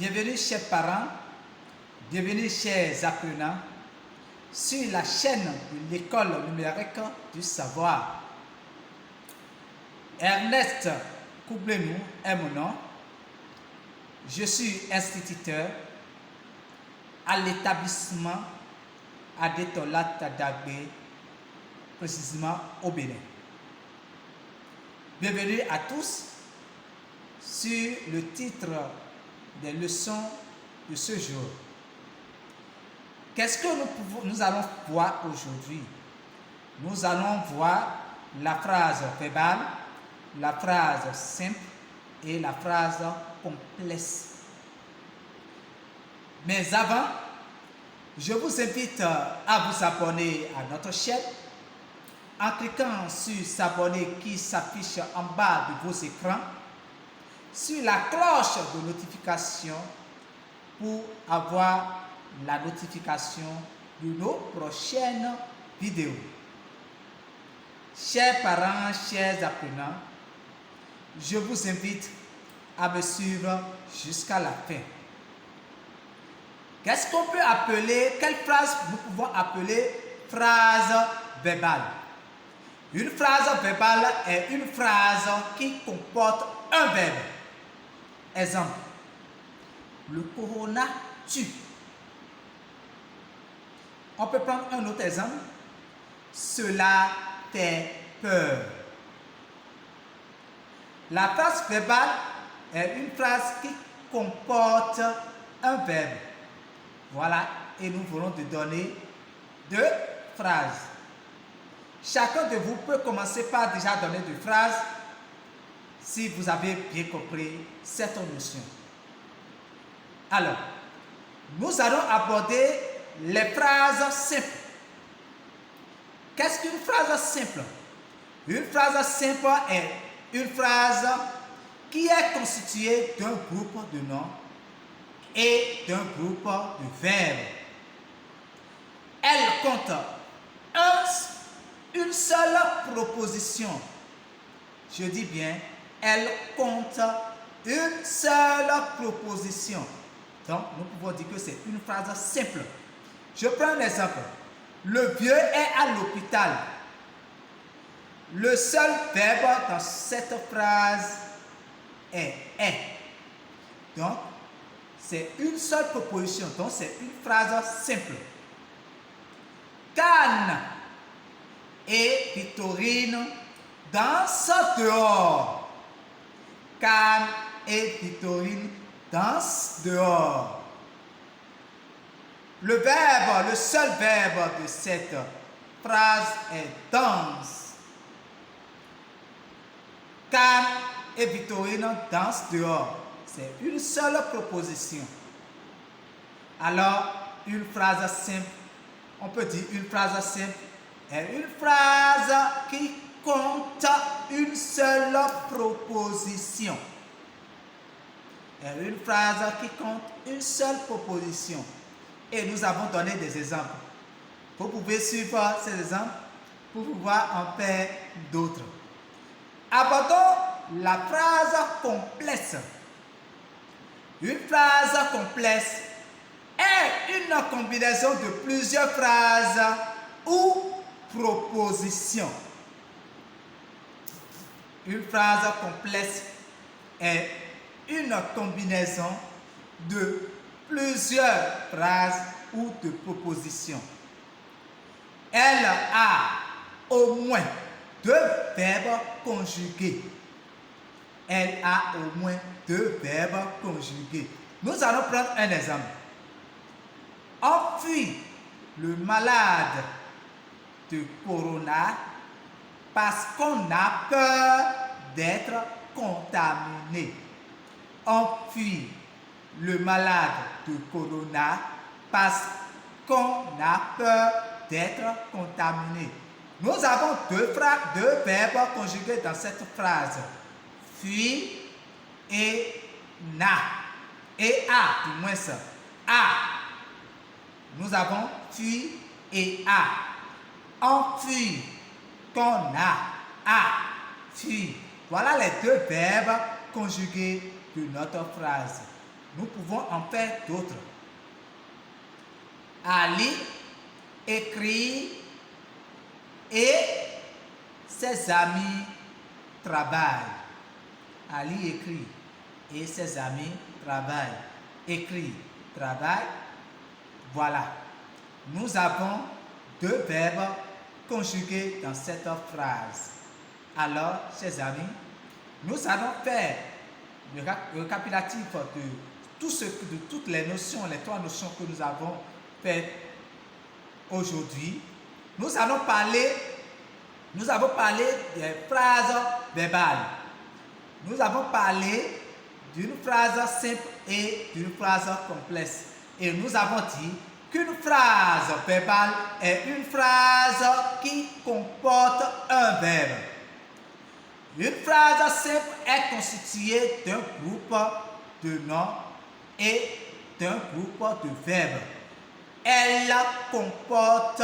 Bienvenue chers parents, bienvenue chers apprenants sur la chaîne de l'école numérique du savoir. Ernest Koublenou est mon nom. Je suis instituteur à l'établissement Adetola Tadagbe, précisément au Bénin. Bienvenue à tous sur le titre des leçons de ce jour. Qu'est-ce que nous allons voir aujourd'hui? Nous allons voir la phrase verbale, la phrase simple et la phrase complexe. Mais avant, je vous invite à vous abonner à notre chaîne en cliquant sur s'abonner qui s'affiche en bas de vos écrans, sur la cloche de notification pour avoir la notification de nos prochaines vidéos. Chers parents, chers apprenants, je vous invite à me suivre jusqu'à la fin. Qu'est-ce qu'on peut appeler, quelle phrase nous pouvons appeler phrase verbale? Une phrase verbale est une phrase qui comporte un verbe. Exemple, le corona tue. On peut prendre un autre exemple. Cela fait peur. La phrase verbale est une phrase qui comporte un verbe. Voilà, et nous voulons te donner deux phrases. Chacun de vous peut commencer par déjà donner deux phrases si vous avez bien compris cette notion. Alors, nous allons aborder les phrases simples. Qu'est-ce qu'une phrase simple? Une phrase simple est une phrase qui est constituée d'un groupe de noms et d'un groupe de verbes. Elle compte une seule proposition. Je dis bien, elle compte une seule proposition. Donc, nous pouvons dire que c'est une phrase simple. Je prends un exemple. Le vieux est à l'hôpital. Le seul verbe dans cette phrase est. Donc, c'est une seule proposition. Donc, c'est une phrase simple. Cannes et Victorine dansent dehors. Cannes et Victorine dansent dehors. Le seul verbe de cette phrase est danse. Cannes et Victorine dansent dehors. C'est une seule proposition. Alors, une phrase simple, on peut dire une phrase simple est une phrase qui compte une seule proposition. Est une phrase qui compte une seule proposition. Et nous avons donné des exemples. Vous pouvez suivre ces exemples pour pouvoir en faire d'autres. Abordons la phrase complexe. Une phrase complexe est une combinaison de plusieurs phrases ou propositions. Une phrase complexe est une combinaison de plusieurs phrases ou de propositions. Elle a au moins deux verbes conjugués. Elle a au moins deux verbes conjugués. Nous allons prendre un exemple. On fuit le malade de corona parce qu'on a peur d'être contaminé. On fuit le malade de corona parce qu'on a peur d'être contaminé. Nous avons deux verbes conjugués dans cette phrase. Fuir et na. Et a, du moins ça. A. Nous avons fuir et a. On fuit, qu'on a, fuir. Voilà les deux verbes conjugués de notre phrase. Nous pouvons en faire d'autres. Ali écrit et ses amis travaillent. Ali écrit et ses amis travaillent. Écrit, travaille. Voilà. Nous avons deux verbes conjugués dans cette phrase. Alors, chers amis, nous allons faire le récapitulatif de toutes les notions, les trois notions que nous avons faites aujourd'hui. Nous avons parlé des phrases verbales. Nous avons parlé d'une phrase simple et d'une phrase complexe. Et nous avons dit qu'une phrase verbale est une phrase qui comporte un verbe. Une phrase simple est constituée d'un groupe de noms et d'un groupe de verbes. Elle comporte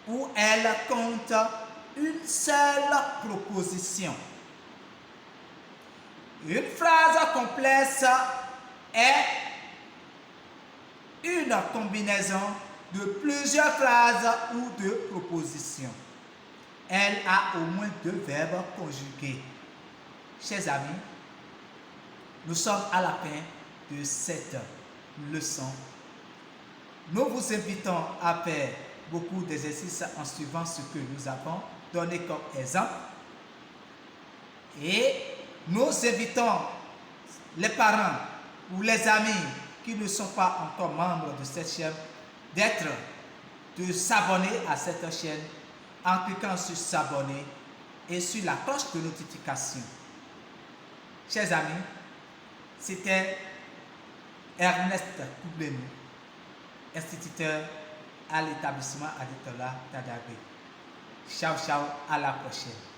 ou elle compte une seule proposition. Une phrase complexe est une combinaison de plusieurs phrases ou de propositions. Elle a au moins deux verbes conjugués. Chers amis, nous sommes à la fin de cette leçon. Nous vous invitons à faire beaucoup d'exercices en suivant ce que nous avons donné comme exemple. Et nous invitons les parents ou les amis qui ne sont pas encore membres de cette chaîne de s'abonner à cette chaîne en cliquant sur s'abonner et sur la cloche de notification. Chers amis, c'était Ernest Koublenou, instituteur à l'établissement Aditola Tadagbe. Ciao, ciao, à la prochaine.